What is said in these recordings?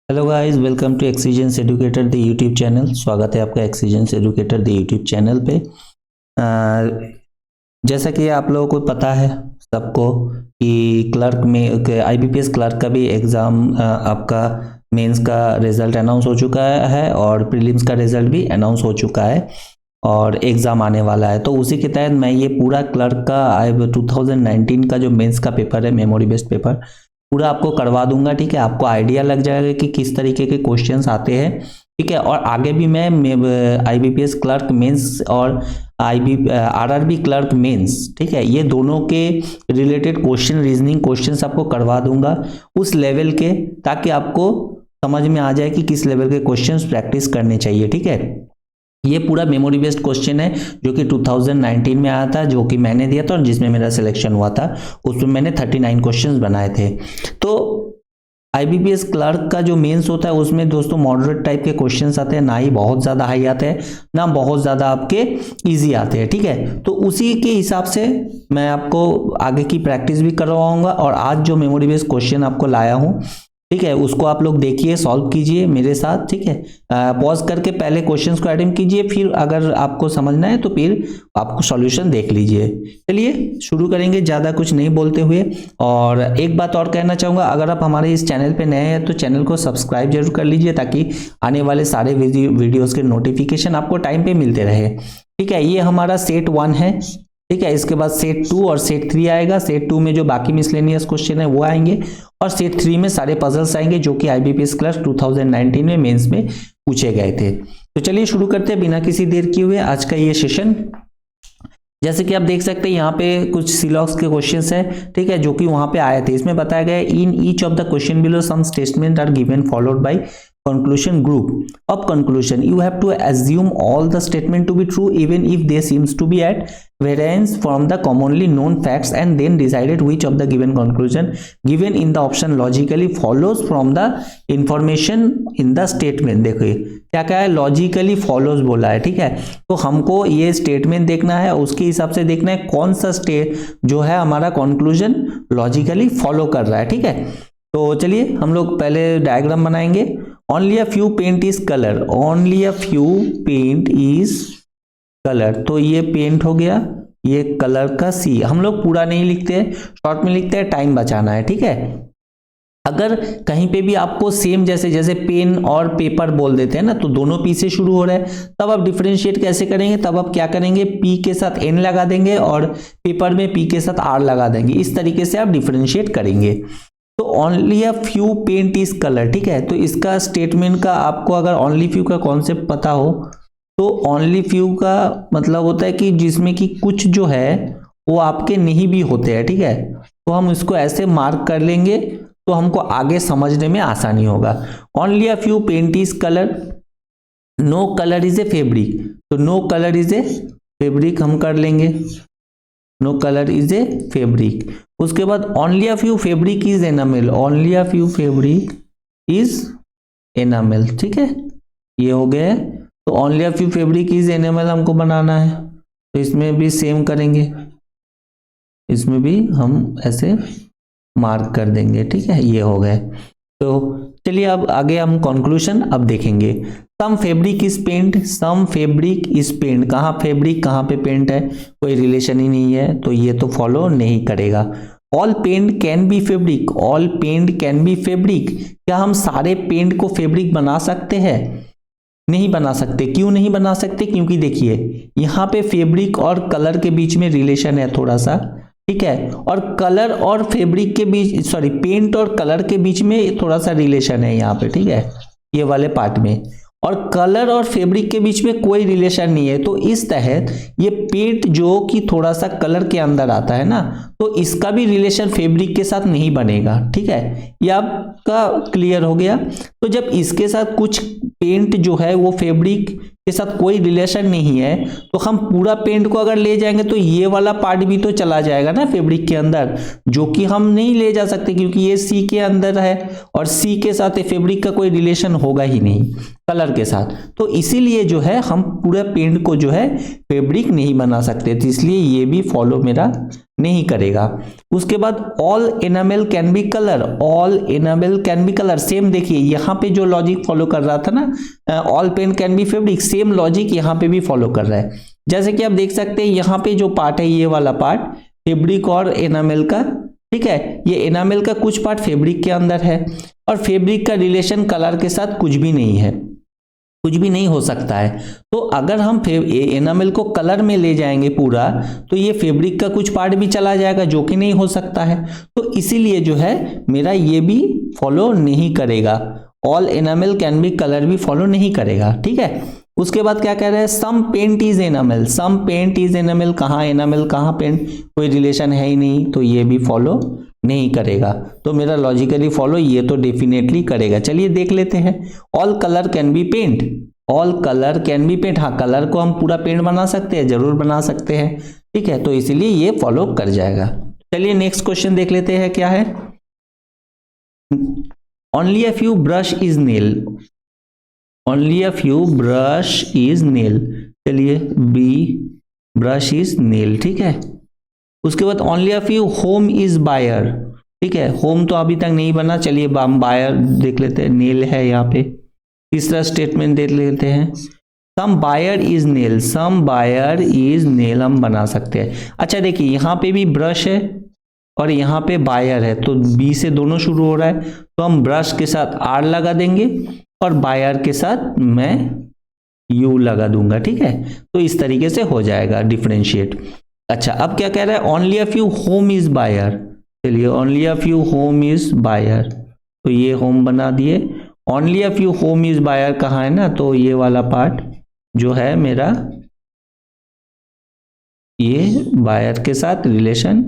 Hello guys, welcome to Exigence Educator the YouTube channel. स्वागत है आपका Exigence Educator the YouTube channel पे। जैसा कि आप लोगों को पता है सबको कि क्लर्क में आईबीपीएस क्लर्क का भी एग्ज़ाम आपका मेंस का रिज़ल्ट अनाउंस हो चुका है और प्रीलिम्स का रिज़ल्ट भी अनाउंस हो चुका है और एग्ज़ाम आने वाला है। तो उसी के तहत मैं ये पूरा क्लर्क का 2019 का जो मेंस का पेपर है, मेमोरी बेस्ड पेपर, पूरा आपको करवा दूंगा। ठीक है, आपको आइडिया लग जाएगा कि किस तरीके के क्वेश्चंस आते हैं। ठीक है, और आगे भी मैं आईबीपीएस क्लर्क मेंस और आरआरबी क्लर्क मेंस, ठीक है, ये दोनों के रिलेटेड क्वेश्चन, रीजनिंग क्वेश्चंस आपको करवा दूंगा उस लेवल के, ताकि आपको समझ में आ जाए कि किस लेवल के क्वेश्चंस प्रैक्टिस करने चाहिए। ठीक है, ये पूरा मेमोरी बेस्ड क्वेश्चन है जो कि 2019 में आया था, जो कि मैंने दिया था और जिसमें मेरा सिलेक्शन हुआ था। उसमें मैंने 39 क्वेश्चंस बनाए थे। तो आईबीपीएस क्लर्क का जो मेंस होता है उसमें दोस्तों मॉडरेट टाइप के क्वेश्चंस आते हैं, ना ही बहुत ज़्यादा हाई आते हैं, ना बहुत ज़्यादा आपके इजी आते हैं। ठीक है, तो उसी के हिसाब से मैं आपको आगे की प्रैक्टिस भी करवाऊंगा। और आज जो मेमोरी बेस्ड क्वेश्चन आपको लाया हूँ, ठीक है, उसको आप लोग देखिए, सॉल्व कीजिए मेरे साथ। ठीक है, पॉज करके पहले क्वेश्चंस को अटेम्प्ट कीजिए, फिर अगर आपको समझना है तो फिर आपको सॉल्यूशन देख लीजिए। चलिए शुरू करेंगे ज़्यादा कुछ नहीं बोलते हुए। और एक बात और कहना चाहूँगा, अगर आप हमारे इस चैनल पे नए हैं तो चैनल को सब्सक्राइब जरूर कर लीजिए, ताकि आने वाले सारे वीडियोज़ के नोटिफिकेशन आपको टाइम पे मिलते रहे। ठीक है, ये हमारा सेट 1 है। ठीक है, इसके बाद सेट 2 और सेट 3 आएगा। सेट 2 में जो बाकी मिसलेनियस क्वेश्चन है वो आएंगे, और सेट 3 में सारे पजल्स आएंगे जो कि आईबीपीएस क्लर्क 2019 में मेंस में पूछे गए थे। तो चलिए शुरू करते हैं बिना किसी देर किए हुए आज का ये सेशन। जैसे कि आप देख सकते हैं यहाँ पे कुछ सिलॉक्स के क्वेश्चंस हैं, ठीक है, जो कि वहां पे आए थे। इसमें बताया गया है, in each of the question below some statement are given followed by conclusion group of conclusion. You have to assume all the statement to be true even if they seems to be at variance from the commonly known facts, and then decided which of the given conclusion given in the option logically follows from the information in the statement। देखिए क्या क्या है, logically follows बोला है। ठीक है, तो हमको ये स्टेटमेंट देखना है, उसके हिसाब से देखना है कौन सा जो है हमारा कंक्लूजन लॉजिकली फॉलो कर रहा है। ठीक है, तो चलिए हम लोग पहले डायग्राम बनाएंगे। Only a few paint is colour, only a few paint is colour, तो ये पेंट हो गया, ये कलर का सी। हम लोग पूरा नहीं लिखते हैं, शॉर्ट में लिखते हैं, टाइम बचाना है। ठीक है, अगर कहीं पे भी आपको सेम जैसे जैसे पेन और पेपर बोल देते हैं ना, तो दोनों पी से शुरू हो रहा है, तब आप डिफरेंशिएट कैसे करेंगे? तब आप क्या करेंगे, पी के साथ एन लगा देंगे और पेपर में पी के साथ आर लगा देंगे। इस तरीके से आप डिफरेंशिएट करेंगे। तो only a few paint is colour, ठीक है, तो इसका स्टेटमेंट का आपको अगर ओनली फ्यू का कॉन्सेप्ट पता हो, तो ओनली फ्यू का मतलब होता है कि जिसमें कि कुछ जो है वो आपके नहीं भी होते हैं। ठीक है, तो हम इसको ऐसे मार्क कर लेंगे तो हमको आगे समझने में आसानी होगा। Only a few paint is colour, no colour is a fabric, तो no colour is a fabric हम कर लेंगे, no colour is a fabric. उसके बाद only a few fabric is enamel, only a few fabric is enamel. ठीक है, ये हो गया। तो only a few fabric is enamel हमको बनाना है, तो इसमें भी सेम करेंगे, इसमें भी हम ऐसे मार्क कर देंगे। ठीक है, ये हो गए। तो चलिए अब आगे हम कंक्लूजन अब देखेंगे। Some fabric is paint, some fabric is paint, कहाँ फैब्रिक कहाँ पे पेंट है, कोई रिलेशन ही नहीं है, तो ये तो फॉलो नहीं करेगा। All paint can be fabric, all paint can be fabric, क्या हम सारे पेंट को फैब्रिक बना सकते हैं? नहीं बना सकते। क्यों नहीं बना सकते? क्योंकि देखिए यहाँ पे फैब्रिक और कलर के बीच में रिलेशन है थोड़ा सा। ठीक है, और कलर और फैब्रिक के बीच, सॉरी, पेंट और कलर के बीच में थोड़ा सा रिलेशन है यहाँ पे। ठीक है, ये वाले पार्ट में, और कलर और फैब्रिक के बीच में कोई रिलेशन नहीं है। तो इस तहत ये पेंट जो कि थोड़ा सा कलर के अंदर आता है ना, तो इसका भी रिलेशन फैब्रिक के साथ नहीं बनेगा। ठीक है, ये आपका क्लियर हो गया। तो जब इसके साथ कुछ पेंट जो है वो फैब्रिक के साथ कोई रिलेशन नहीं है, तो हम पूरा पेंट को अगर ले जाएंगे तो ये वाला पार्ट भी तो चला जाएगा ना फैब्रिक के अंदर, जो कि हम नहीं ले जा सकते क्योंकि ये सी के अंदर है और सी के साथ फैब्रिक का कोई रिलेशन होगा ही नहीं कलर के साथ, तो इसीलिए जो है हम पूरा पेंट को जो है फैब्रिक नहीं बना सकते, तो इसलिए ये भी फॉलो मेरा नहीं करेगा। उसके बाद all enamel can be colour, all enamel can be colour, same देखिए यहाँ पे जो लॉजिक फॉलो कर रहा था ना, all paint can be fabric, same logic यहाँ पे भी फॉलो कर रहा है। जैसे कि आप देख सकते हैं यहाँ पे जो पार्ट है, ये वाला पार्ट फैब्रिक और एनामेल का, ठीक है, ये एनामेल का कुछ पार्ट फैब्रिक के अंदर है, और फैब्रिक का रिलेशन कलर के साथ कुछ भी नहीं है, कुछ भी नहीं हो सकता है। तो अगर हम एनामेल को कलर में ले जाएंगे पूरा, तो ये फैब्रिक का कुछ पार्ट भी चला जाएगा जो कि नहीं हो सकता है, तो इसीलिए जो है मेरा ये भी फॉलो नहीं करेगा, all enamel can be colour भी फॉलो नहीं करेगा, ठीक है। उसके बाद क्या कह रहे हैं, some paint is enamel, some paint is enamel, कहाँ एनामेल कहाँ पेंट, कोई रिलेशन है ही नहीं, तो ये भी फॉलो नहीं करेगा। तो मेरा लॉजिकली फॉलो ये तो डेफिनेटली करेगा। चलिए देख लेते हैं, all colour can be paint, all colour can be paint, हाँ कलर को हम पूरा पेंट बना सकते हैं, जरूर बना सकते हैं, ठीक है, तो इसीलिए ये फॉलो कर जाएगा। चलिए नेक्स्ट क्वेश्चन देख लेते हैं क्या है, only a few brush is nail, only a few brush is nail, चलिए बी ब्रश इज नेल, ठीक है। उसके बाद only a few home is buyer, ठीक है, होम तो अभी तक नहीं बना, चलिए हम बायर देख लेते हैं, नेल है यहाँ पे। तीसरा स्टेटमेंट देख लेते हैं, some buyer is nail, some buyer is nail हम बना सकते हैं। अच्छा देखिए यहाँ पे भी ब्रश है और यहाँ पे बायर है, तो बी से दोनों शुरू हो रहा है, तो हम ब्रश के साथ आर लगा देंगे और बायर के साथ मैं यू लगा दूंगा, ठीक है, तो इस तरीके से हो जाएगा डिफरेंशिएट। अच्छा अब क्या कह रहा है, only a few home is buyer, चलिए only a few home is buyer, तो ये होम बना दिए, only a few home is buyer कहाँ है ना, तो ये वाला पार्ट जो है मेरा ये बायर के साथ रिलेशन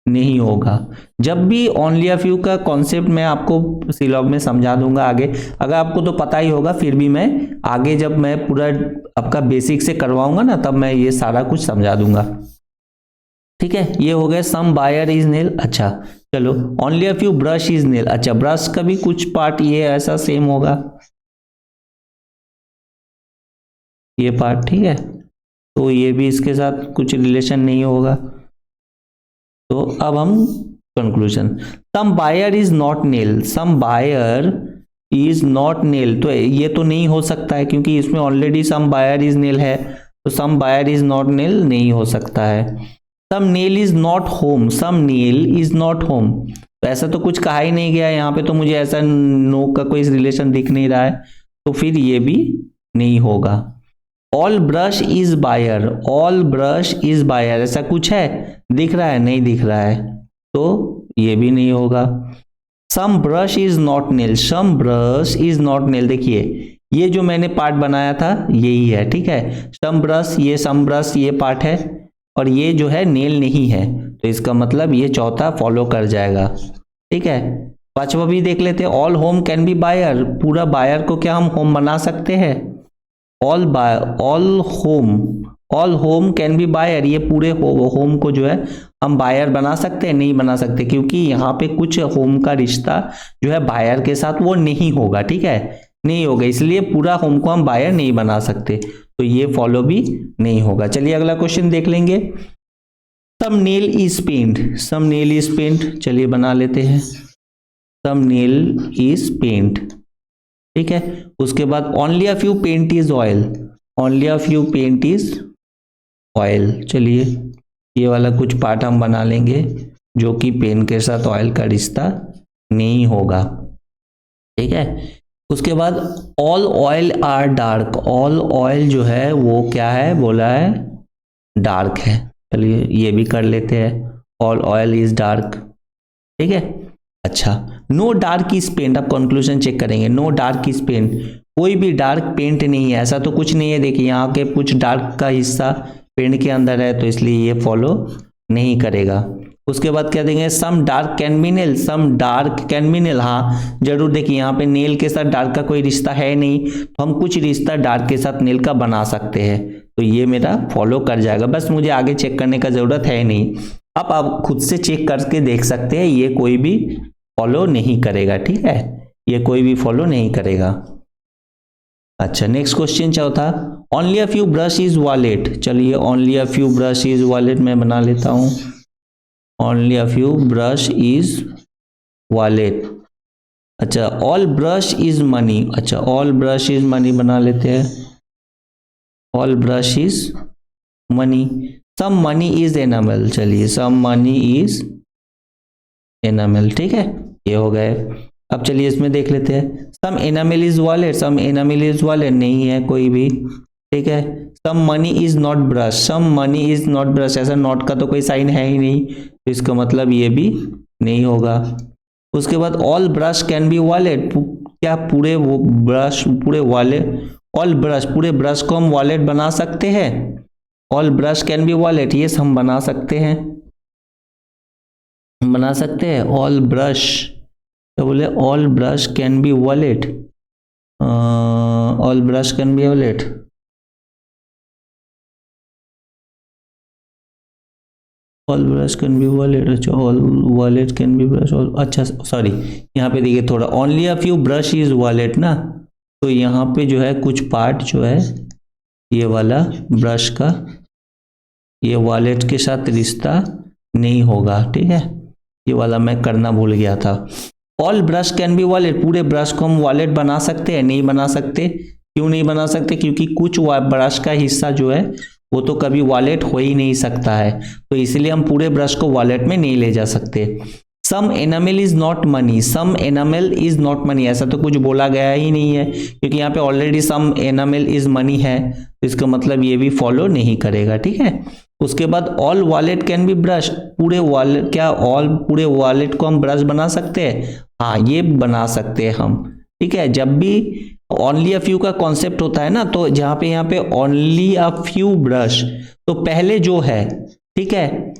नहीं होगा। जब भी ओनली अ फ्यू का कॉन्सेप्ट मैं आपको सीलॉग में समझा दूंगा आगे, अगर आपको तो पता ही होगा, फिर भी मैं आगे जब मैं पूरा आपका बेसिक से करवाऊंगा ना, तब मैं ये सारा कुछ समझा दूंगा, ठीक है। ये हो गया सम बायर इज नेल। अच्छा चलो, only a few brush is nail, अच्छा ब्रश का भी कुछ पार्ट ये ऐसा सेम होगा, ये पार्ट, ठीक है, तो ये भी इसके साथ कुछ रिलेशन नहीं होगा। तो अब हम conclusion, some buyer is not nail, some buyer is not nail, तो ये तो नहीं हो सकता है क्योंकि इसमें already some buyer is nail है, तो some buyer is not nail नहीं हो सकता है। Some nail is not home, some nail is not home, तो ऐसा तो कुछ कहा ही नहीं गया यहाँ पे, तो मुझे ऐसा नो का कोई रिलेशन दिख नहीं रहा है, तो फिर ये भी नहीं होगा। All brush is buyer, all brush is buyer, ऐसा कुछ है दिख रहा है, नहीं दिख रहा है, तो ये भी नहीं होगा। Some brush is not nail, some brush is not nail, देखिए ये जो मैंने पार्ट बनाया था यही है, ठीक है, सम ब्रश ये पार्ट है और ये जो है नेल नहीं है, तो इसका मतलब ये चौथा फॉलो कर जाएगा, ठीक है। पांचवा भी देख लेते हैं, all home can be buyer, पूरा बायर को क्या हम होम बना सकते हैं, all home can be buyer, ये पूरे होम को जो है हम बायर बना सकते हैं, नहीं बना सकते, क्योंकि यहाँ पे कुछ होम का रिश्ता जो है बायर के साथ वो नहीं होगा, ठीक है, नहीं होगा, इसलिए पूरा होम को हम बायर नहीं बना सकते, तो ये फॉलो भी नहीं होगा। चलिए अगला क्वेश्चन देख लेंगे, some nail is paint, some nail is paint, चलिए बना लेते हैं, सम नेल इज पेंट, ठीक है। उसके बाद only a few paint is oil, only a few paint is oil, चलिए ये वाला कुछ पार्ट हम बना लेंगे जो कि पेन के साथ ऑयल का रिश्ता नहीं होगा, ठीक है। उसके बाद all oil are dark, all oil जो है वो क्या है, बोला है डार्क है, चलिए ये भी कर लेते हैं, ऑल ऑयल इज डार्क, ठीक है। अच्छा, नो डार्क इज पेंट, अब कंक्लूजन चेक करेंगे, नो डार्क इज पेंट, कोई भी डार्क पेंट नहीं है, ऐसा तो कुछ नहीं है, देखिए यहाँ के कुछ डार्क का हिस्सा पेंट के अंदर है, तो इसलिए ये फॉलो नहीं करेगा। उसके बाद क्या देंगे, some dark can be nail, some dark can be nail, हाँ जरूर, देखिए यहाँ पे नेल के साथ डार्क का कोई रिश्ता है नहीं, तो हम कुछ रिश्ता डार्क के साथ नेल का बना सकते हैं, तो ये मेरा फॉलो कर जाएगा, बस मुझे आगे चेक करने का जरूरत है नहीं। अब आप खुद से चेक करके देख सकते हैं, ये कोई भी फॉलो नहीं करेगा, ठीक है, ये कोई भी फॉलो नहीं करेगा। अच्छा, नेक्स्ट क्वेश्चन चौथा, only a few brush is wallet. चलिए only a few brush is wallet मैं बना लेता हूं, only a few brush is wallet. अच्छा, ऑल ब्रश इज मनी। अच्छा, ऑल ब्रश इज मनी बना लेते हैं, all brush is money. Some money is enamel. चलिए सम मनी इज एनामल, ठीक है, ये हो गए। अब चलिए इसमें देख लेते हैं, some enamel is wallet, some enamel is wallet नहीं है कोई भी, ठीक है। Some money is not brush, some money is not brush, ऐसा नॉट का तो कोई साइन है ही नहीं, तो इसका मतलब ये भी नहीं होगा। उसके बाद all brush can be wallet, क्या पूरे वो ब्रश पूरे वॉलेट, ऑल ब्रश पूरे ब्रश को हम वॉलेट बना सकते हैं? All brush can be wallet, ये हम बना सकते हैं, बना सकते हैं ऑल ब्रश, क्या बोले, all brush can be wallet, all brush can be wallet, all brush can be wallet. अच्छा, all wallet can be brush, अच्छा सॉरी, यहाँ पे देखिए थोड़ा, only a few brush is wallet ना, तो यहाँ पे जो है कुछ पार्ट जो है ये वाला ब्रश का, ये वॉलेट के साथ रिश्ता नहीं होगा, ठीक है, ये वाला मैं करना भूल गया था। All brush can be wallet, पूरे ब्रश को हम वॉलेट बना सकते हैं? नहीं बना सकते। क्यों नहीं बना सकते? क्योंकि कुछ ब्रश का हिस्सा जो है वो तो कभी वॉलेट हो ही नहीं सकता है, तो इसलिए हम पूरे ब्रश को वॉलेट में नहीं ले जा सकते। Some enamel is not money, some enamel is not money, ऐसा तो कुछ बोला गया ही नहीं है, क्योंकि यहाँ पे already some enamel is money है, तो इसका मतलब ये भी फॉलो नहीं करेगा, ठीक है। उसके बाद all wallet can be brush, पूरे वॉलेट, क्या ऑल पूरे वॉलेट को हम ब्रश बना सकते हैं? हाँ, ये बना सकते हैं हम, ठीक है। जब भी ओनली अ फ्यू का कॉन्सेप्ट होता है ना, तो जहां पे यहाँ पे ओनली अ फ्यू ब्रश, तो पहले जो है, ठीक है,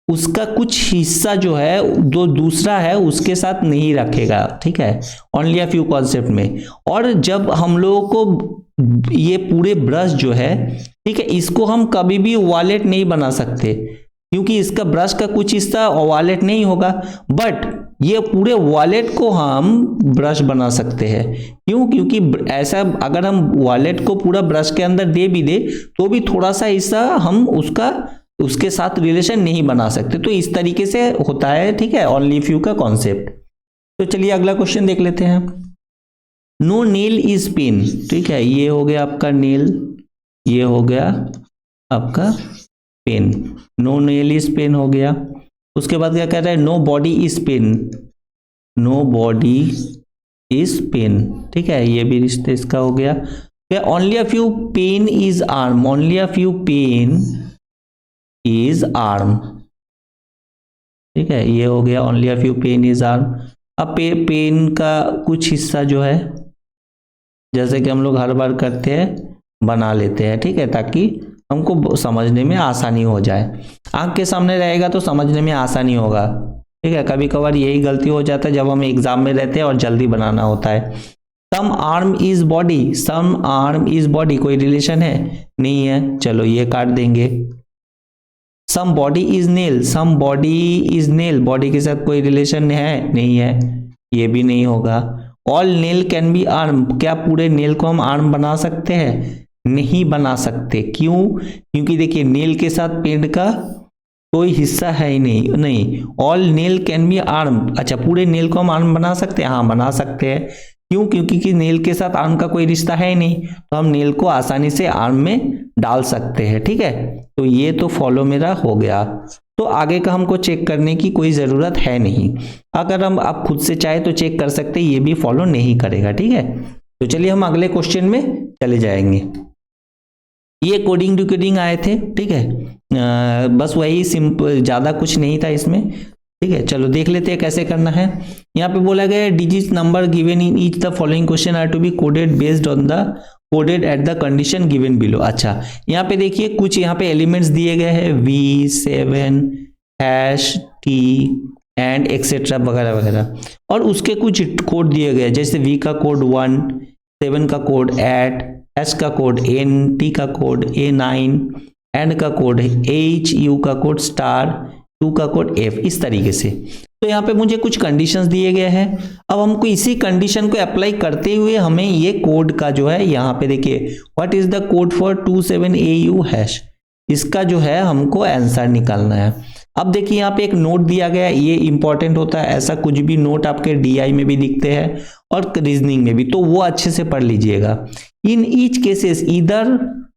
उसका कुछ हिस्सा जो है जो दूसरा है उसके साथ नहीं रखेगा, ठीक है, ओनली अ फ्यू कॉन्सेप्ट में। और जब हम लोगों को ये पूरे ब्रश जो है, ठीक है, इसको हम कभी भी वॉलेट नहीं बना सकते, क्योंकि इसका ब्रश का कुछ हिस्सा वॉलेट नहीं होगा, बट ये पूरे वॉलेट को हम ब्रश बना सकते हैं। क्यों? क्योंकि ऐसा अगर हम वॉलेट को पूरा ब्रश के अंदर दे भी दे तो भी थोड़ा सा हिस्सा हम उसके साथ रिलेशन नहीं बना सकते, तो इस तरीके से होता है, ठीक है, ओनली फ्यू का कॉन्सेप्ट। तो चलिए अगला क्वेश्चन देख लेते हैं। नो नेल इज पेन, ठीक है, ये हो गया आपका नेल, ये हो गया आपका pen, no nail is pen हो गया। उसके बाद क्या कह रहा है, nobody is pen, nobody is pen, ठीक है, ये भी रिश्ते इसका हो गया। Only a few pen is arm, only a few pen is arm, ठीक है, ये हो गया only a few pen is arm. अब पेन का कुछ हिस्सा जो है, जैसे कि हम लोग हर बार करते हैं, बना लेते हैं, ठीक है, ताकि हमको समझने में आसानी हो जाए। आंख के सामने रहेगा तो समझने में आसानी होगा, ठीक है। कभी कभार यही गलती हो जाता है जब हम एग्जाम में रहते हैं और जल्दी बनाना होता है। Some arm is body, some arm is body, कोई रिलेशन है? नहीं है, चलो ये काट देंगे। Some body is nail, some body is nail, body के साथ कोई रिलेशन है? नहीं है, ये भी नहीं होगा। All nail can be arm, क्या पूरे नेल को हम आर्म बना सकते हैं? नहीं बना सकते। क्यों? क्योंकि देखिए नेल के साथ पेड़ का कोई हिस्सा है ही नहीं, नहीं, all nail can be arm. अच्छा, पूरे नेल को हम आर्म बना सकते हैं? हाँ, बना सकते हैं। क्यों? क्योंकि नेल के साथ आर्म का कोई रिश्ता है ही नहीं, तो हम नेल को आसानी से आर्म में डाल सकते हैं, ठीक है। तो ये तो फॉलो मेरा हो गया, तो आगे का हमको चेक करने की कोई ज़रूरत है नहीं। अगर हम आप खुद से चाहे तो चेक कर सकते हैं, ये भी फॉलो नहीं करेगा, ठीक है। तो चलिए हम अगले क्वेश्चन में चले जाएंगे। ये कोडिंग डिकोडिंग आए थे, ठीक है, बस वही सिंपल, ज़्यादा कुछ नहीं था इसमें, ठीक है। चलो देख लेते हैं कैसे करना है। यहाँ पे बोला गया है digit number given in each the following question are to be coded based on the coded at the condition given below. अच्छा, यहाँ पे देखिए कुछ यहाँ पे एलिमेंट्स दिए गए हैं, V7 #T एंड एक्सेट्रा वगैरह वगैरह, और उसके कुछ कोड दिए गए, जैसे V का कोड 1, 7 का कोड 8, S का कोड N, T का कोड A9, एंड का कोड H, U का कोड स्टार, टू का कोड एफ, इस तरीके से। तो यहाँ पे मुझे कुछ कंडीशंस दिए गए हैं। अब हमको इसी कंडीशन को अप्लाई करते हुए हमें ये कोड का जो है यहाँ पे देखिए, what is the code for 27AU hash, इसका जो है हमको आंसर निकालना है। अब देखिए यहाँ पे एक नोट दिया गया है, ये इंपॉर्टेंट होता है, ऐसा कुछ भी नोट आपके DI में भी दिखते हैं और रीजनिंग में भी, तो वो अच्छे से पढ़ लीजिएगा। In each cases either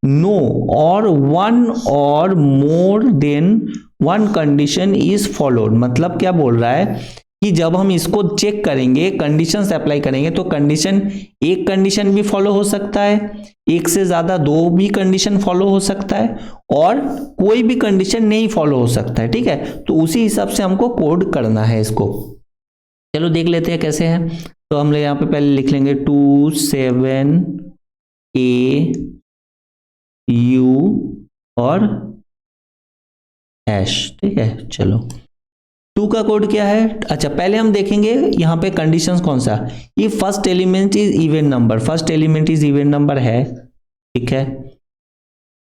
no or one or more than one condition is followed, मतलब क्या बोल रहा है कि जब हम इसको चेक करेंगे, कंडीशंस अप्लाई करेंगे, तो कंडीशन, एक कंडीशन भी फॉलो हो सकता है, एक से ज्यादा दो भी कंडीशन फॉलो हो सकता है, और कोई भी कंडीशन नहीं फॉलो हो सकता है, ठीक है। तो उसी हिसाब से हमको कोड करना है इसको। चलो देख लेते हैं कैसे है। तो हम लोग यहाँ पे पहले लिख लेंगे 27AU और हैश, ठीक है। चलो 2 का कोड क्या है, अच्छा पहले हम देखेंगे यहाँ पे कंडीशंस कौन सा, ये first element is even number, first element is even number है, ठीक है।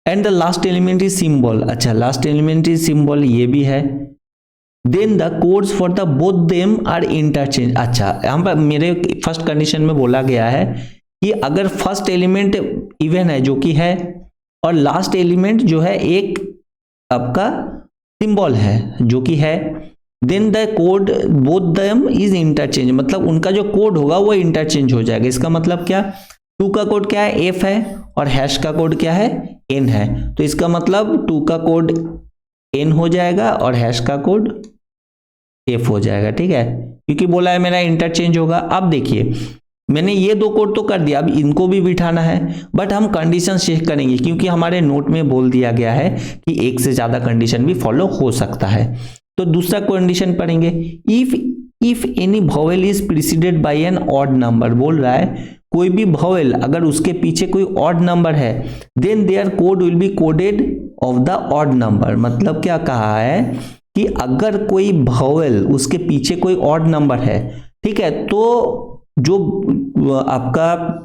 And the last element is symbol, अच्छा लास्ट एलिमेंट इज सिंबल, ये भी है। Then the codes for the both them are interchange, अच्छा यहाँ पर मेरे फर्स्ट कंडीशन में बोला गया है कि अगर फर्स्ट एलिमेंट इवन है जो कि है, और लास्ट एलिमेंट जो है एक आपका सिंबल है जो कि है, then the code both them is interchange, मतलब उनका जो कोड होगा वो इंटरचेंज हो जाएगा। इसका मतलब क्या, 2 का कोड क्या है, एफ है, और हैश का कोड क्या है, एन है। तो इसका मतलब 2 का कोड एन हो जाएगा और हैश का कोड एफ हो जाएगा, ठीक है, क्योंकि बोला है मेरा इंटरचेंज होगा। अब देखिए मैंने ये दो कोड तो कर दिया, अब इनको भी बिठाना है, बट हम कंडीशन चेक करेंगे क्योंकि हमारे नोट में बोल दिया गया है कि एक से ज्यादा कंडीशन भी फॉलो हो सकता है। तो दूसरा कंडीशन पढ़ेंगे, if any vowel is preceded by an odd number, बोल रहा है कोई भी वोवेल अगर उसके पीछे कोई ऑड नंबर है, then their code will be coded of the odd number, मतलब क्या कहा है कि अगर कोई वोवेल उसके पीछे कोई ऑड नंबर है, ठीक है, तो जो आपका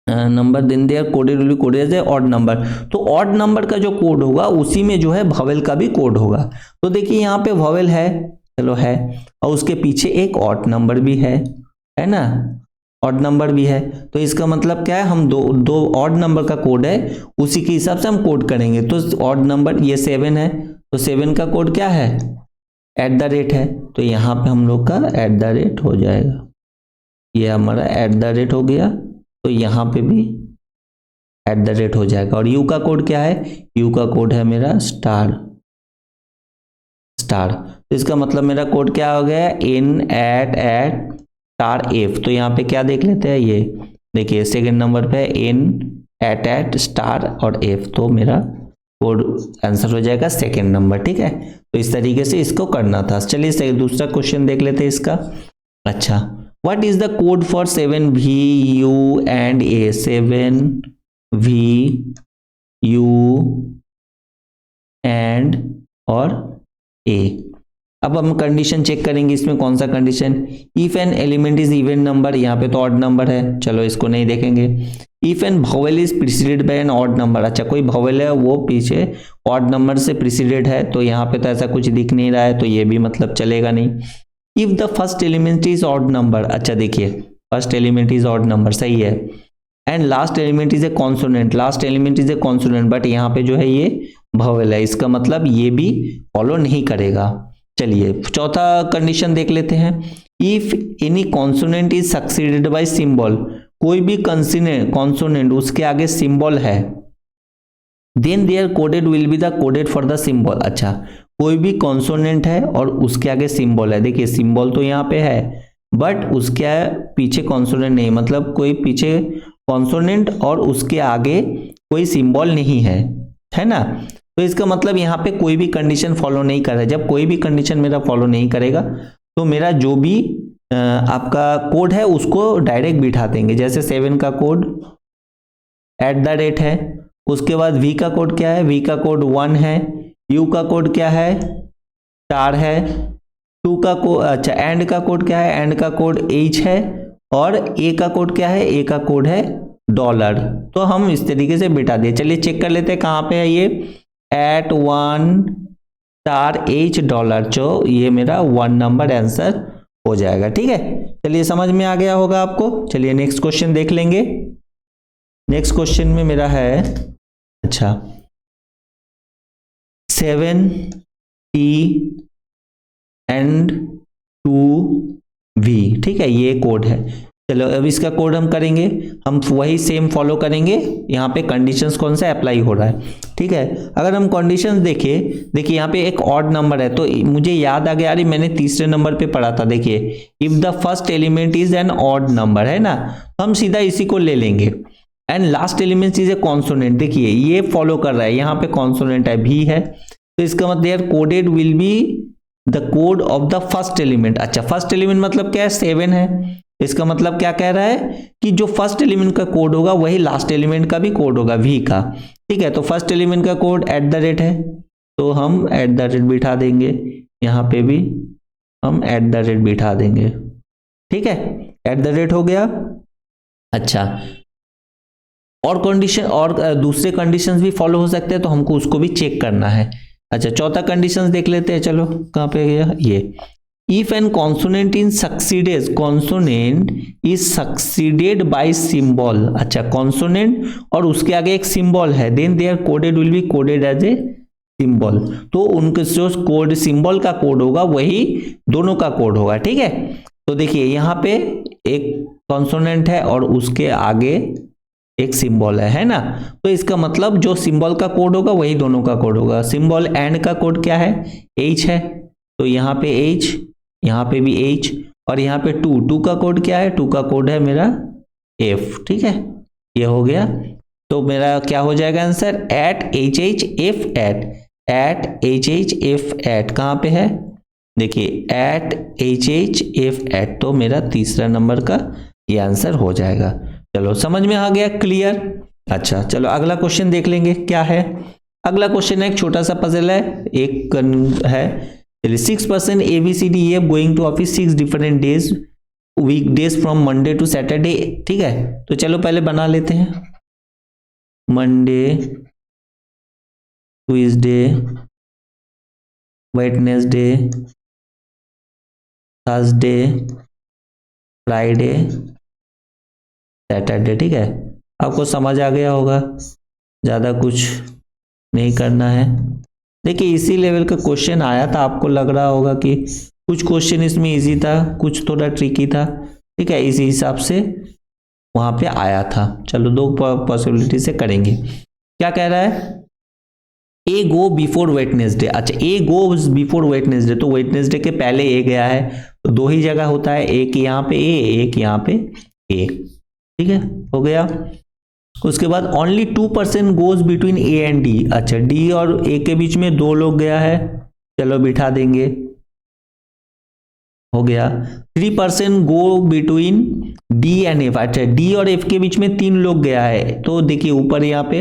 number then their coded will be coded as odd number, तो ऑड नंबर का जो कोड होगा उसी में जो है वोवेल का भी कोड होगा। तो देखिए यहाँ पे वोवेल है, चलो है, और उसके पीछे एक ऑड नंबर भी है ना, ऑड नंबर भी है, तो इसका मतलब क्या है, हम दो ऑड नंबर का कोड है उसी के हिसाब से हम कोड करेंगे। तो ऑड नंबर ये 7 है, तो 7 का कोड क्या है, @ है, तो यहाँ पे हम लोग का @ हो जाएगा, ये हमारा @ हो गया, तो यहाँ पे भी @ हो जाएगा। और यू का कोड क्या है, यू का कोड है मेरा स्टार, तो इसका मतलब मेरा कोड क्या हो गया, n @ स्टार f। तो यहाँ पे क्या देख लेते हैं, ये देखिए सेकंड नंबर पे n @ स्टार और f, तो मेरा कोड आंसर हो जाएगा सेकंड नंबर, ठीक है। तो इस तरीके से इसको करना था। चलिए दूसरा क्वेश्चन देख लेते हैं इसका। अच्छा, what is the code for 7VU and A, 7VU and और A। अब हम कंडीशन चेक करेंगे, इसमें कौन सा condition, if an element is even number, यहाँ पे तो ऑड नंबर है, चलो इसको नहीं देखेंगे। If an vowel is preceded by an odd number, अच्छा कोई वोवेल है वो पीछे ऑड नंबर से प्रीसीडेड है, तो यहाँ पे तो ऐसा कुछ दिख नहीं रहा है, तो ये भी मतलब चलेगा नहीं। If the first element is odd number, अच्छा देखिए first element is odd number, सही है, and last element is a consonant, last element is a consonant, but यहाँ पे जो है ये वोवेल है, इसका मतलब ये भी फॉलो नहीं करेगा। चलिए चौथा कंडीशन देख लेते हैं, if any consonant is succeeded by symbol, कोई भी कॉन्सोनेंट उसके आगे सिंबल है, then their coded will be the coded for the symbol, अच्छा कोई भी कॉन्सोनेंट है और उसके आगे सिंबल है, देखिए सिंबल तो यहाँ पे है बट उसके पीछे कॉन्सोनेंट नहीं, मतलब कोई पीछे कॉन्सोनेंट और उसके आगे कोई सिंबल नहीं है ना। तो इसका मतलब यहाँ पे कोई भी कंडीशन फॉलो नहीं कर रहा है। जब कोई भी कंडीशन मेरा फॉलो नहीं करेगा तो मेरा जो भी आपका कोड है उसको डायरेक्ट बिठा देंगे। जैसे 7 का कोड @ है, उसके बाद V का कोड क्या है, V का कोड 1 है, U का कोड क्या है, स्टार है, 2 का कोड, अच्छा एंड का कोड क्या है, एंड का कोड H है, और A का कोड क्या है, A का कोड है $। तो हम इस तरीके से बिठा दिए। चलिए चेक कर लेते हैं कहाँ पे है ये, @1 $H, तो ये मेरा 1 नंबर आंसर हो जाएगा। ठीक है, चलिए समझ में आ गया होगा आपको। चलिए नेक्स्ट क्वेश्चन देख लेंगे। नेक्स्ट क्वेश्चन में मेरा है, अच्छा, 7T and 2V, ठीक है, ये कोड है। चलो अब इसका कोड हम करेंगे, हम वही सेम फॉलो करेंगे। यहाँ पे कंडीशंस कौन सा अप्लाई हो रहा है, ठीक है। अगर हम कंडीशंस देखिए यहाँ पे एक ऑड नंबर है, तो मुझे याद आ गया, अरे मैंने तीसरे नंबर पे पढ़ा था। देखिए if the first element is an odd number, है ना, तो हम सीधा इसी को ले लेंगे। And last element is a consonant, देखिए ये फॉलो कर रहा है, यहाँ पे कॉन्सोनेंट है, भी है, तो इसका मतलब their coded will be the code of the first element. अच्छा, फर्स्ट एलिमेंट मतलब क्या है, 7 है। इसका मतलब क्या कह रहा है कि जो फर्स्ट एलिमेंट का कोड होगा वही लास्ट एलिमेंट का भी कोड होगा, वी का। ठीक है, तो फर्स्ट एलिमेंट का कोड @ है, तो हम @ बिठा देंगे, यहाँ पे भी हम @ बिठा देंगे। ठीक है, @ हो गया। अच्छा, और कंडीशन और दूसरे कंडीशंस भी फॉलो हो सकते हैं, तो हमको उसको भी चेक करना है। अच्छा, चौथा कंडीशंस देख लेते हैं। चलो कहाँ पे गया ये, if an consonant in succeeded, consonant is succeeded by symbol. अच्छा, कॉन्सोनेंट और उसके आगे एक सिंबल है, then their coded will be coded as a symbol. तो उनके जो कोड सिंबल का कोड होगा वही दोनों का कोड होगा। ठीक है, तो देखिए यहाँ पे एक कॉन्सोनेंट है और उसके आगे एक सिंबल है ना, तो इसका मतलब जो सिंबल का कोड होगा वही दोनों का कोड होगा। सिंबल एंड का कोड क्या है, H है, तो यहाँ पे H, यहाँ पे भी H, और यहाँ पे 2 का कोड क्या है, 2 का कोड है मेरा F। ठीक है, ये हो गया, तो मेरा क्या हो जाएगा आंसर, @HHF कहाँ पे है, देखिए @HHF, तो मेरा तीसरा नंबर का ये आंसर हो जाएगा। चलो समझ में आ गया, क्लियर। अच्छा, चलो अगला क्वेश्चन देख लेंगे क्या है। अगला क्वेश्चन है, एक छोटा सा पजल है, एक है, 6% ABCDEF going to office 6 different days, week days from Monday to Saturday. ठीक है, तो चलो पहले बना लेते हैं। Monday, Tuesday, Wednesday, Thursday, Friday, Saturday. ठीक है, आपको समझ आ गया होगा, ज़्यादा कुछ नहीं करना है। देखिए इसी लेवल का क्वेश्चन आया था, आपको लग रहा होगा कि कुछ क्वेश्चन इसमें इजी था, कुछ थोड़ा ट्रिकी था। ठीक है, इसी हिसाब से वहाँ पे आया था। चलो दो पॉसिबिलिटी से करेंगे। क्या कह रहा है, ए गो बिफोर वेडनेसडे। अच्छा, ए गोज बिफोर वेडनेसडे, तो वेडनेसडे के पहले ए गया है, तो दो ही जगह होता है, एक यहाँ पे ए, एक यहाँ पे ए। ठीक है, हो गया। उसके बाद only 2% goes between A and D. अच्छा, डी और ए के बीच में 2 लोग गया है, चलो बिठा देंगे, हो गया। 3% गो बिटवीन डी एंड एफ। अच्छा, डी और एफ के बीच में 3 लोग गया है, तो देखिए ऊपर यहाँ पे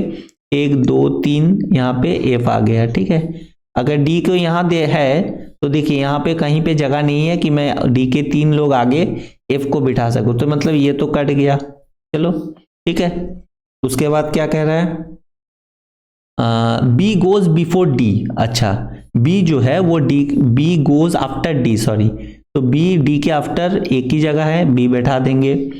1 2 3, यहाँ पे एफ आ गया। ठीक है, अगर डी को यहाँ दे है, तो देखिए यहाँ पे कहीं पे जगह नहीं है कि मैं डी के 3 लोग आगे एफ को बिठा सकूं, तो मतलब ये तो कट गया। चलो ठीक है, उसके बाद क्या कह रहा है, बी गोज बिफोर डी। अच्छा, बी जो है वो B goes after D, sorry, तो बी डी के आफ्टर एक ही जगह है, बी बैठा देंगे।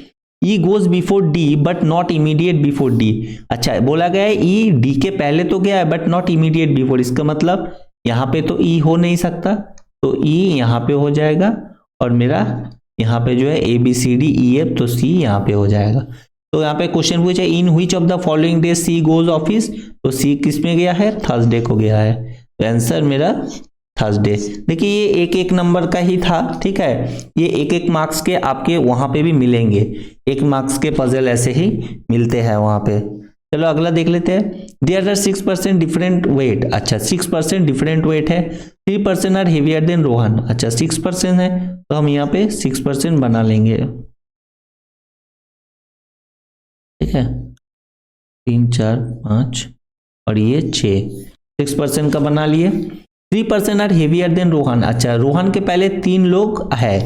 E goes before D but not immediate before D. अच्छा, बोला गया है ई डी के पहले तो गया है बट नॉट इमीडिएट बिफोर, इसका मतलब यहाँ पे तो ई हो नहीं सकता, तो ई यहाँ पे हो जाएगा, और मेरा यहाँ पे जो है ABCDEF, तो सी यहाँ पे हो जाएगा। तो यहाँ पे क्वेश्चन पूछा in which of the following day she goes office, तो सी किस में गया है, थर्सडे को गया है, तो आंसर मेरा थर्सडे। देखिए ये एक एक नंबर का ही था। ठीक है, ये एक एक मार्क्स के आपके वहां पे भी मिलेंगे, 1 मार्क्स के पजल ऐसे ही मिलते हैं वहां पे। चलो अगला देख लेते हैं। There are 6% different weight. अच्छा, 6% डिफरेंट वेट है, 3% आर हेवियर देन रोहन। अच्छा, 6% है, तो हम यहाँ पे 6% बना लेंगे। ठीक है, 3 4 5 और ये 6% का बना लिए। 3% आर हेवियर देन रोहन। अच्छा, रोहन के पहले 3 लोग है,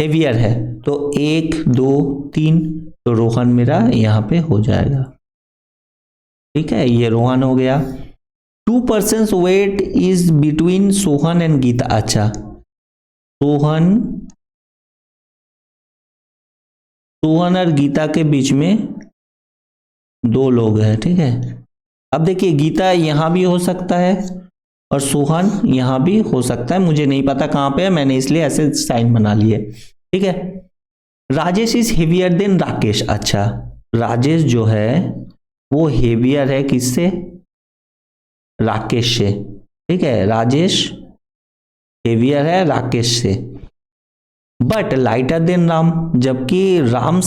हेवियर है, तो 1 2 3, तो रोहन मेरा यहाँ पे हो जाएगा। ठीक है, ये रोहन हो गया। 2 persons weight is between Sohan and Geeta. अच्छा, सोहन और गीता के बीच में 2 लोग हैं, ठीक है। अब देखिए गीता यहां भी हो सकता है और सोहन यहां भी हो सकता है, मुझे नहीं पता कहां पे है, मैंने इसलिए ऐसे साइन बना लिए, ठीक है। Rajesh is heavier than Rakesh. अच्छा, राजेश जो है वो हेवियर है किससे? राकेश से, ठीक है। राजेश हेवियर है राकेश से, बट लाइटर देन राम, जबकि राम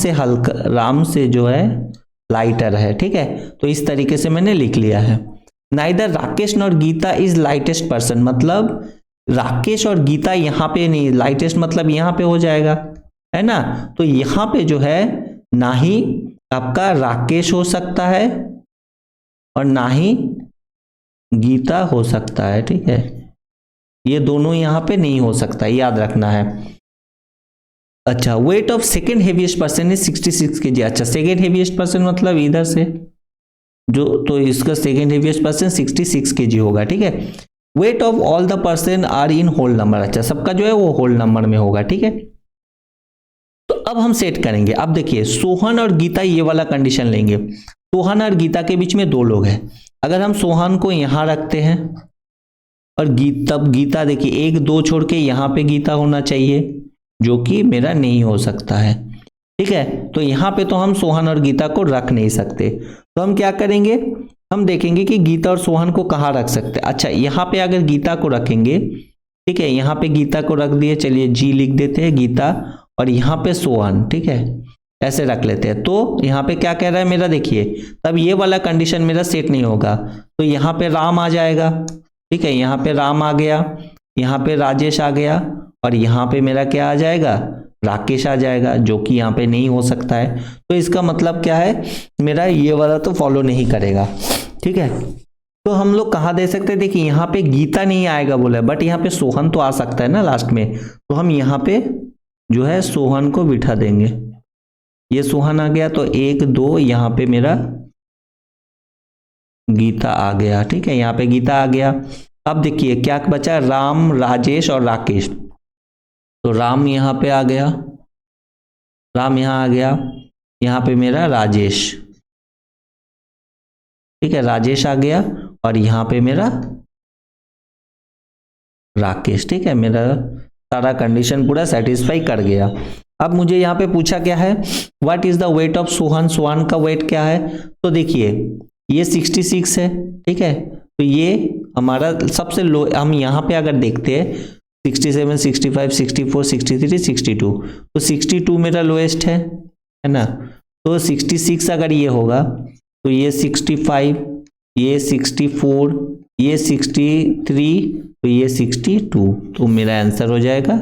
से जो है लाइटर है, ठीक है। तो इस तरीके से मैंने लिख लिया है। Neither Rakesh nor Geeta is lightest person, मतलब राकेश और गीता यहां पे नहीं, लाइटेस्ट मतलब यहां पे हो जाएगा, है ना। तो यहां पे जो है ना ही आपका राकेश हो सकता है और ना ही गीता हो सकता है, ठीक है। ये दोनों यहां पे नहीं हो सकता, याद रखना है। अच्छा, weight of second heaviest person is 66 kg। अच्छा, सेकेंड हेवीएस्ट पर्सन मतलब इधर से जो, तो इसका सेकेंड हेवीएस्ट पर्सन 66 kg होगा, ठीक है। Weight of all the person are in whole number. अच्छा, सबका जो है वो होल नंबर में होगा, ठीक है। तो अब हम सेट करेंगे। अब देखिए सोहन और गीता, ये वाला कंडीशन लेंगे। सोहन और गीता के बीच में 2 लोग हैं। अगर हम सोहन को यहां रखते हैं और गीता देखिए 1 2 छोड़ के यहां पे गीता होना चाहिए, जो कि मेरा नहीं हो सकता है, ठीक है। तो यहां पे तो हम सोहन और गीता को रख नहीं सकते, तो हम क्या करेंगे, हम देखेंगे कि गीता और सोहन को कहां रख सकते हैं। अच्छा, यहां पे अगर गीता को रखेंगे, ठीक है, यहां पे गीता को रख दिए, चलिए जी लिख देते हैं गीता, और यहां पे सोहन, ठीक है, ऐसे रख लेते हैं। तो यहां पे क्या कह रहा है मेरा, देखिए तब ये वाला कंडीशन मेरा सेट नहीं होगा। तो यहां पे राम आ जाएगा, ठीक है, यहां पे राम आ गया, यहां पे राजेश आ गया, और यहां पे मेरा क्या आ जाएगा, राकेश आ जाएगा, जो कि यहां पे नहीं हो सकता है। तो इसका मतलब क्या है, मेरा ये वाला तो फॉलो नहीं करेगा, ठीक है। तो हम लोग कहां दे सकते हैं, देखिए यहां पे गीता नहीं आएगा बोला, बट यहां पे सोहन तो आ सकता है ना लास्ट में, तो हम यहां पे जो है सोहन को बिठा देंगे। ये सोहन आ गया, तो 1 2 यहां पे मेरा गीता आ गया, ठीक है, यहां पे गीता आ गया। अब देखिए क्या बचा, राम, राजेश और राकेश। तो राम यहां पे आ गया, राम यहां आ गया, यहां पे मेरा राजेश, ठीक है, राजेश आ गया, और यहां पे मेरा राकेश, ठीक है। मेरा सारा कंडीशन पूरा सेटिस्फाई कर गया। अब मुझे यहाँ पे पूछा क्या है, what is the weight of Sohan, Sohan का वेट क्या है। तो देखिए ये 66 है, ठीक है, तो ये हमारा सबसे लो, हम यहाँ पे अगर देखते हैं 67 65 64 63 62, तो 62 मेरा लोएस्ट है ना। तो 66 अगर ये होगा तो ये 65, ये 64, ये 63, तो ये 62, तो मेरा आंसर हो जाएगा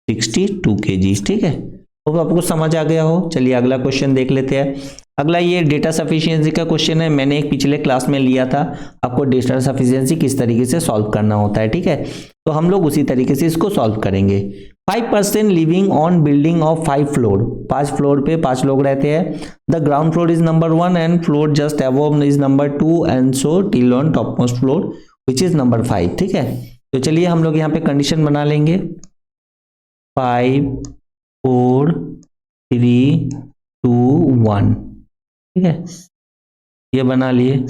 62 kg, ठीक है। तो आपको समझ आ गया हो। चलिए अगला क्वेश्चन देख लेते हैं। अगला ये डेटा सफिशिएंसी का क्वेश्चन है, मैंने एक पिछले क्लास में लिया था, आपको डेटा सफिशिएंसी किस तरीके से सॉल्व करना होता है, ठीक है। तो हम लोग उसी तरीके से इसको सॉल्व करेंगे। 5% living on building of 5 floor, 5 floor पे 5 लोग रहते हैं। The ground floor is number 1 and floor just above is number 2 and so till on top most floor which is number 5, ठीक है। तो चलिए हम लोग यहाँ पे कंडीशन बना लेंगे, 5 4 3 2 1, ठीक है, ये बना लिए।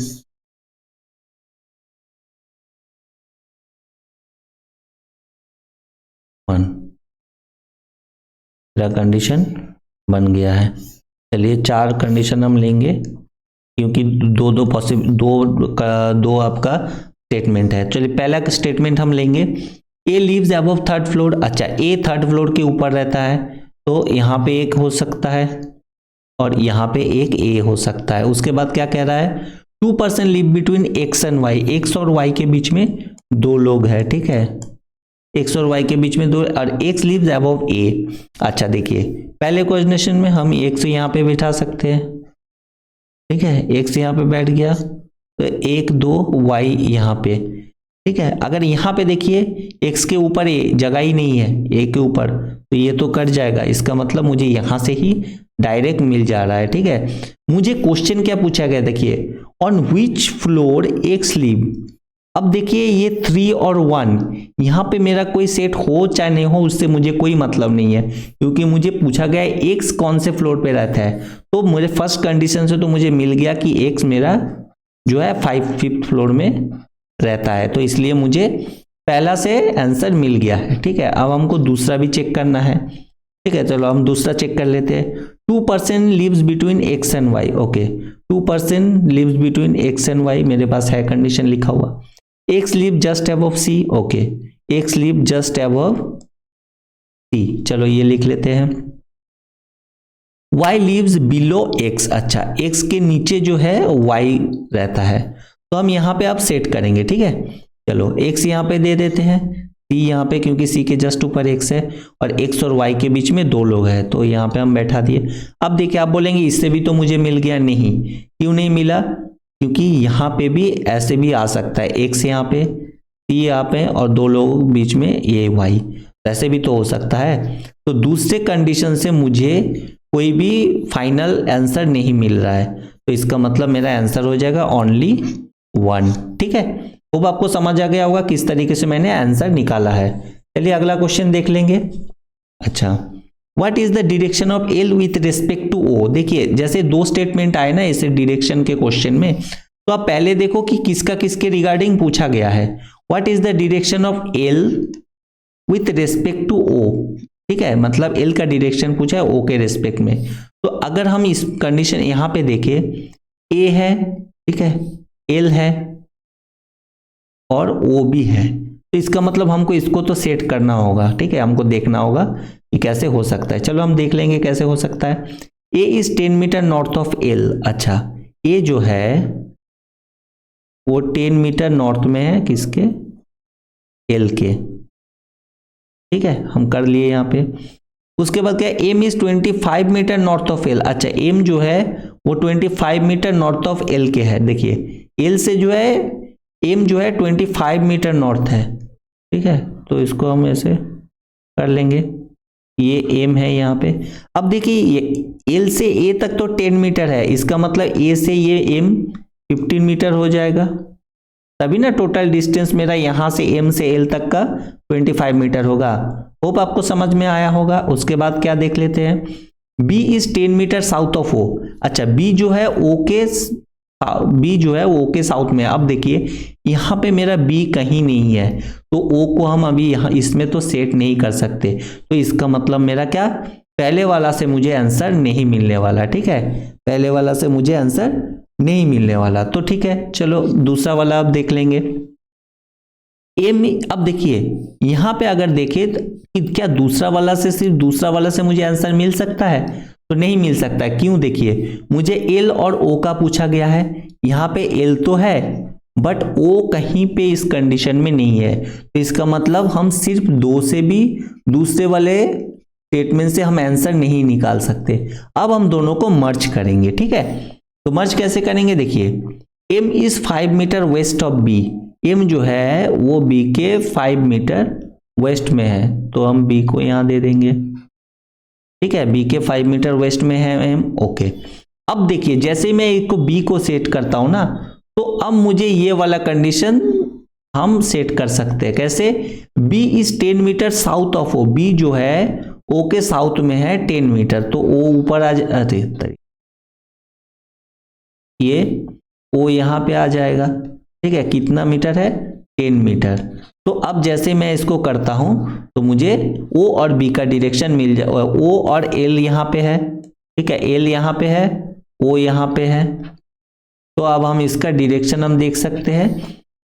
मेरा कंडीशन बन गया है। चलिए 4 कंडीशन हम लेंगे, क्योंकि दो आपका स्टेटमेंट है। चलिए पहला स्टेटमेंट हम लेंगे, ए लिव्स अबव 3rd फ्लोर। अच्छा, ए 3rd फ्लोर के ऊपर रहता है, तो यहाँ पे एक हो सकता है और यहाँ पे एक ए हो सकता है। उसके बाद क्या कह रहा है, 2% live between X and Y, X और वाई के बीच में 2 लोग हैं, ठीक है, एक्स और वाई के बीच में 2, और एक्स लिव्स अबव ए। अच्छा देखिए पहले क्वेश्चन में हम एक्स यहाँ पे बिठा सकते हैं, ठीक है, एक्स यहाँ पे बैठ गया, तो 1 2 वाई यहाँ पे, ठीक है। अगर यहाँ पे देखिए एक्स के ऊपर ए जगह ही नहीं है, ए के ऊपर, तो ये तो कट जाएगा, इसका मतलब मुझे यहाँ से ही डायरेक्ट मिल जा रहा है, ठीक है। मुझे क्वेश्चन क्या पूछा गया, देखिए on which floor x live. अब देखिए ये 3 और 1 यहाँ पे मेरा कोई सेट हो चाहे नहीं हो उससे मुझे कोई मतलब नहीं है, क्योंकि मुझे पूछा गया है x कौन से फ्लोर पे रहता है। तो मुझे फर्स्ट कंडीशन से तो मुझे मिल गया कि x मेरा जो है 5th फ्लोर में रहता है, तो इसलिए मुझे पहला से आंसर मिल गया है। ठीक है, अब हमको दूसरा भी चेक करना है। ठीक है, चलो हम दूसरा चेक कर लेते हैं। 2% lives between x and y। Okay, 2% lives between x and y मेरे पास है कंडीशन लिखा हुआ। x live just above c। Okay, x live just above c, चलो ये लिख लेते हैं। y lives below x। अच्छा, x के नीचे जो है y रहता है, तो हम यहाँ पे आप सेट करेंगे। ठीक है, चलो x यहाँ पे दे देते हैं, c यहाँ पे क्योंकि c के जस्ट ऊपर x है, और x और y के बीच में 2 लोग हैं, तो यहाँ पे हम बैठा दिए। अब देखिए आप बोलेंगे इससे भी तो मुझे मिल गया, नहीं, क्यों नहीं मिला? क्योंकि यहाँ पे भी ऐसे भी आ सकता है, x यहाँ पे, c यहाँ पे, और 2 लोग बीच में ये y, ऐसे भी तो हो सकता है। तो दूसरे कंडीशन से मुझे कोई भी फाइनल आंसर नहीं मिल रहा है, तो इसका मतलब मेरा आंसर हो जाएगा ओनली 1। ठीक है, अब आपको समझ आ गया होगा किस तरीके से मैंने आंसर निकाला है। चलिए अगला क्वेश्चन देख लेंगे। अच्छा, what is the direction of L with respect to O. देखिए जैसे 2 स्टेटमेंट आए ना इसे डायरेक्शन के क्वेश्चन में, तो आप पहले देखो कि किसका किसके रिगार्डिंग पूछा गया है। What is the direction of L with respect to O. ठीक है, मतलब एल का डायरेक्शन पूछा है ओ के रिस्पेक्ट में। तो अगर हम इस कंडीशन यहाँ पे देखें, ए है, ठीक है, एल है और ओ भी है, तो इसका मतलब हमको इसको तो सेट करना होगा। ठीक है, हमको देखना होगा कि कैसे हो सकता है। चलो हम देख लेंगे कैसे हो सकता है। A is 10 metre north of L. अच्छा, ए जो है वो 10 मीटर नॉर्थ में है किसके, एल के। ठीक है, हम कर लिए यहाँ पे। उसके बाद क्या, M is 25 metre north of L. अच्छा, एम जो है वो 25 मीटर नॉर्थ ऑफ एल के है। देखिए एल से जो है एम जो है 25 मीटर नॉर्थ है। ठीक है, तो इसको हम ऐसे कर लेंगे, ये एम है यहाँ पे। अब देखिए ये एल से ए तक तो 10 मीटर है, इसका मतलब ए से ये एम 15 मीटर हो जाएगा, तभी ना टोटल डिस्टेंस मेरा यहाँ से एम से एल तक का 25 मीटर होगा। होप आपको समझ में आया होगा। उसके बाद क्या देख लेते हैं, B is 10 metre south of O. अच्छा, बी जो है ओ के, बी जो है ओ के साउथ में। अब देखिए यहाँ पे मेरा बी कहीं नहीं है, तो ओ को हम अभी यहाँ इसमें तो सेट नहीं कर सकते, तो इसका मतलब मेरा क्या, पहले वाला से मुझे आंसर नहीं मिलने वाला। ठीक है, पहले वाला से मुझे आंसर नहीं मिलने वाला, तो ठीक है चलो दूसरा वाला अब देख लेंगे। एम, अब देखिए यहाँ पे अगर देखें कि क्या दूसरा वाला से, सिर्फ दूसरा वाला से मुझे आंसर मिल सकता है, तो नहीं मिल सकता है। क्यों, देखिए मुझे एल और ओ का पूछा गया है, यहाँ पे एल तो है बट ओ कहीं पे इस कंडीशन में नहीं है, तो इसका मतलब हम सिर्फ 2 से भी दूसरे वाले स्टेटमेंट से हम आंसर नहीं निकाल सकते। अब हम दोनों को मर्ज करेंगे। ठीक है, तो मर्ज कैसे करेंगे, देखिए M is 5 metre west of B. M जो है वो बी के 5 मीटर वेस्ट में है, तो हम बी को यहां दे देंगे। ठीक है, बी के 5 मीटर वेस्ट में है एम। ओके, अब देखिए जैसे मैं इसको बी को सेट करता हूं ना, तो अब मुझे ये वाला कंडीशन हम सेट कर सकते हैं। कैसे, B is 10 metre south of O. B जो है ओ के साउथ में है 10 मीटर, तो ओ ऊपर आ जाए, ये ओ यहां पे आ जाएगा। ठीक है, कितना मीटर है, 10 मीटर। तो अब जैसे मैं इसको करता हूं तो मुझे ओ और बी का डायरेक्शन मिल जाए। ओ और एल यहां पे है, ठीक है, एल यहां पे है, ओ यहां पे है, तो अब हम इसका डायरेक्शन हम देख सकते हैं।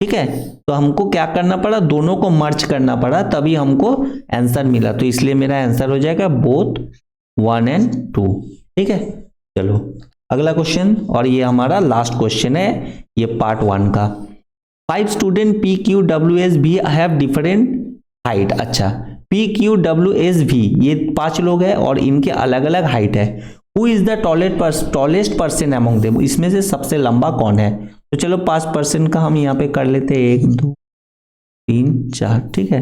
ठीक है, तो हमको क्या करना पड़ा, दोनों को मर्ज करना पड़ा, तभी हमको आंसर मिला, तो इसलिए मेरा आंसर हो जाएगा बोथ 1 एंड 2। ठीक है, चलो अगला क्वेश्चन, और ये हमारा लास्ट क्वेश्चन है ये पार्ट 1 का। 5 student P Q W S V have different height. अच्छा, P Q W S V ये 5 लोग हैं और इनके अलग अलग हाइट है। Who is the tallest person among them, इसमें से सबसे लंबा कौन है। तो चलो 5% का हम यहाँ पे कर लेते हैं, 1 2 3 4। ठीक है,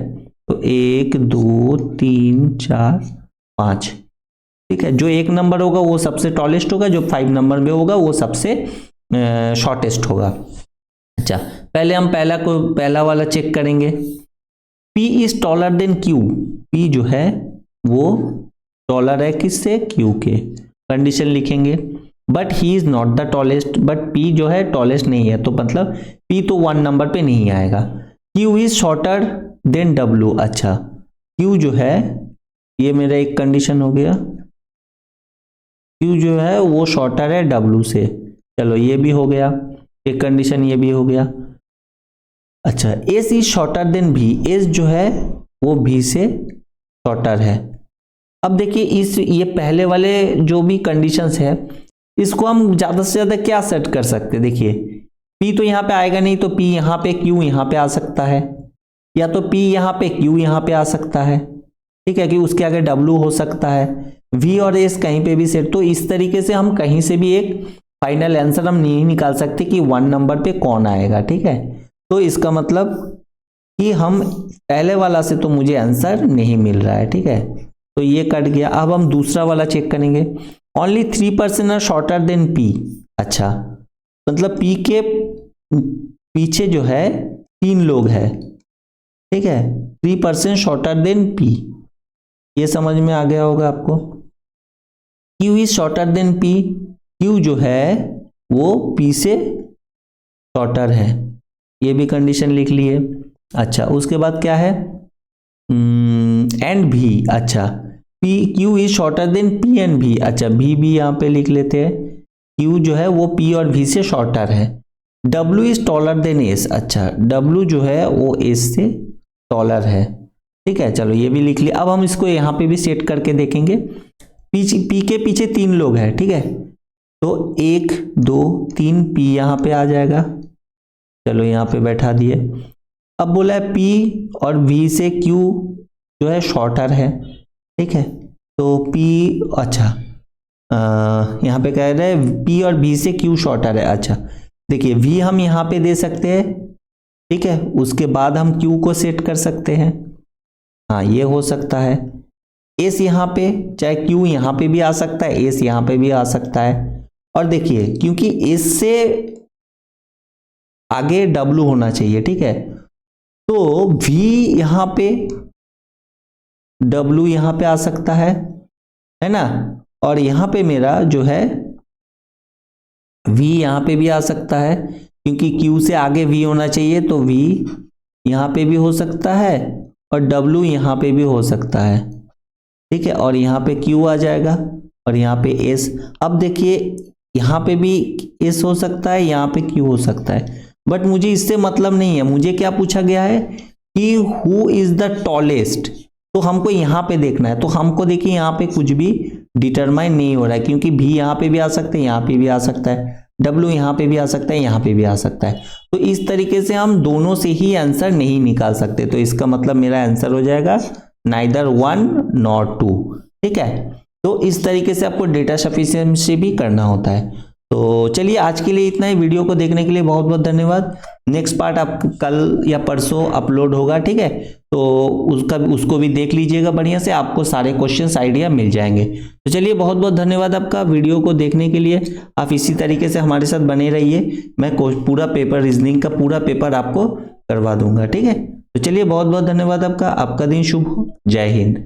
तो 1 2 3 4 5। ठीक है, जो 1 नंबर होगा वो सबसे टॉलेस्ट होगा, जो 5 नंबर में होगा वो सबसे शॉर्टेस्ट होगा। अच्छा, पहले हम पहला वाला चेक करेंगे। P is taller than Q, P जो है वो टॉलर है किससे, Q के। कंडीशन लिखेंगे, but he is not the tallest, but P जो है टॉलेस्ट नहीं है, तो मतलब P तो 1 नंबर पे नहीं आएगा। Q is shorter than W, अच्छा Q जो है, ये मेरा एक कंडीशन हो गया, Q जो है वो शॉर्टर है W से, चलो ये भी हो गया एक कंडीशन, ये भी हो गया। अच्छा S is shorter than V, S जो है वो V से शॉर्टर है। अब देखिए ये पहले वाले जो भी कंडीशंस है, इसको हम ज्यादा से ज्यादा क्या सेट कर सकते हैं, देखिए P तो यहाँ पे आएगा नहीं, तो P यहाँ पे, Q यहाँ पे आ सकता है, या तो P यहाँ पे Q यहाँ पे आ सकता है, ठीक है, कि उसके आगे W हो सकता है, V और S कहीं पे भी सेट। तो इस तरीके से हम कहीं से भी एक फाइनल आंसर हम नहीं निकाल सकते कि 1 नंबर पे कौन आएगा, ठीक है। तो इसका मतलब कि हम पहले वाला से तो मुझे आंसर नहीं मिल रहा है, ठीक है, तो ये कट गया। अब हम दूसरा वाला चेक करेंगे। Only 3% are shorter than P, अच्छा मतलब P के पीछे जो है 3 लोग हैं, ठीक है, 3% शॉर्टर देन P, ये समझ में आ गया होगा आपको। Q is shorter than P, Q जो है वो P से शॉर्टर है, ये भी कंडीशन लिख लिए। अच्छा उसके बाद क्या है, एंड भी, अच्छा Q is shorter than P and V, अच्छा V भी यहाँ पे लिख लेते हैं, Q जो है वो P और V से शॉर्टर है। W is taller than S, अच्छा W जो है वो S से टॉलर है, ठीक है, चलो ये भी लिख लिया। अब हम इसको यहाँ पे भी सेट करके देखेंगे। P के पीछे 3 लोग हैं, ठीक है, तो 1 2 3 P यहाँ पे आ जाएगा, चलो यहाँ पे बैठा दिए। अब बोला है P और V से Q जो है शॉर्टर है, ठीक है, तो P, अच्छा यहाँ पे कह रहे हैं P और V से Q शॉर्टर है। अच्छा देखिए V हम यहाँ पे दे सकते हैं, ठीक है, उसके बाद हम Q को सेट कर सकते हैं, हाँ ये हो सकता है। S यहाँ पे, चाहे Q यहाँ पे भी आ सकता है, S यहाँ पे भी आ सकता है। और देखिए क्योंकि S से आगे W होना चाहिए, ठीक है, तो V यहाँ पे, W यहाँ पे आ सकता है ना, और यहाँ पे मेरा जो है V यहाँ पे भी आ सकता है, क्योंकि Q से आगे V होना चाहिए, तो V यहाँ पे भी हो सकता है और W यहाँ पे भी हो सकता है, ठीक है, और यहाँ पे Q आ जाएगा और यहाँ पे S। अब देखिए यहाँ पे भी S हो सकता है, यहाँ पे Q हो सकता है, बट मुझे इससे मतलब नहीं है। मुझे क्या पूछा गया है कि हु इज द टॉलेस्ट, तो हमको यहाँ पे देखना है। तो हमको देखिए यहाँ पे कुछ भी डिटरमाइन नहीं हो रहा है, क्योंकि भी यहाँ पे भी आ सकते हैं, यहाँ पे भी आ सकता है, W यहाँ पे भी आ सकता है, यहाँ पे भी आ सकता है। तो इस तरीके से हम दोनों से ही आंसर नहीं निकाल सकते, तो इसका मतलब मेरा आंसर हो जाएगा नाइदर 1 नॉर 2, ठीक है। तो इस तरीके से आपको डेटा सफिशिएंसी भी करना होता है। तो चलिए आज के लिए इतना ही। वीडियो को देखने के लिए बहुत बहुत धन्यवाद। नेक्स्ट पार्ट आप कल या परसों अपलोड होगा, ठीक है, तो उसको भी देख लीजिएगा बढ़िया से, आपको सारे क्वेश्चंस आइडिया मिल जाएंगे। तो चलिए बहुत बहुत धन्यवाद आपका वीडियो को देखने के लिए। आप इसी तरीके से हमारे साथ बने रहिए, मैं पूरा पेपर, रीजनिंग का पूरा पेपर आपको करवा दूंगा, ठीक है। तो चलिए बहुत बहुत धन्यवाद आपका दिन शुभ हो। जय हिंद।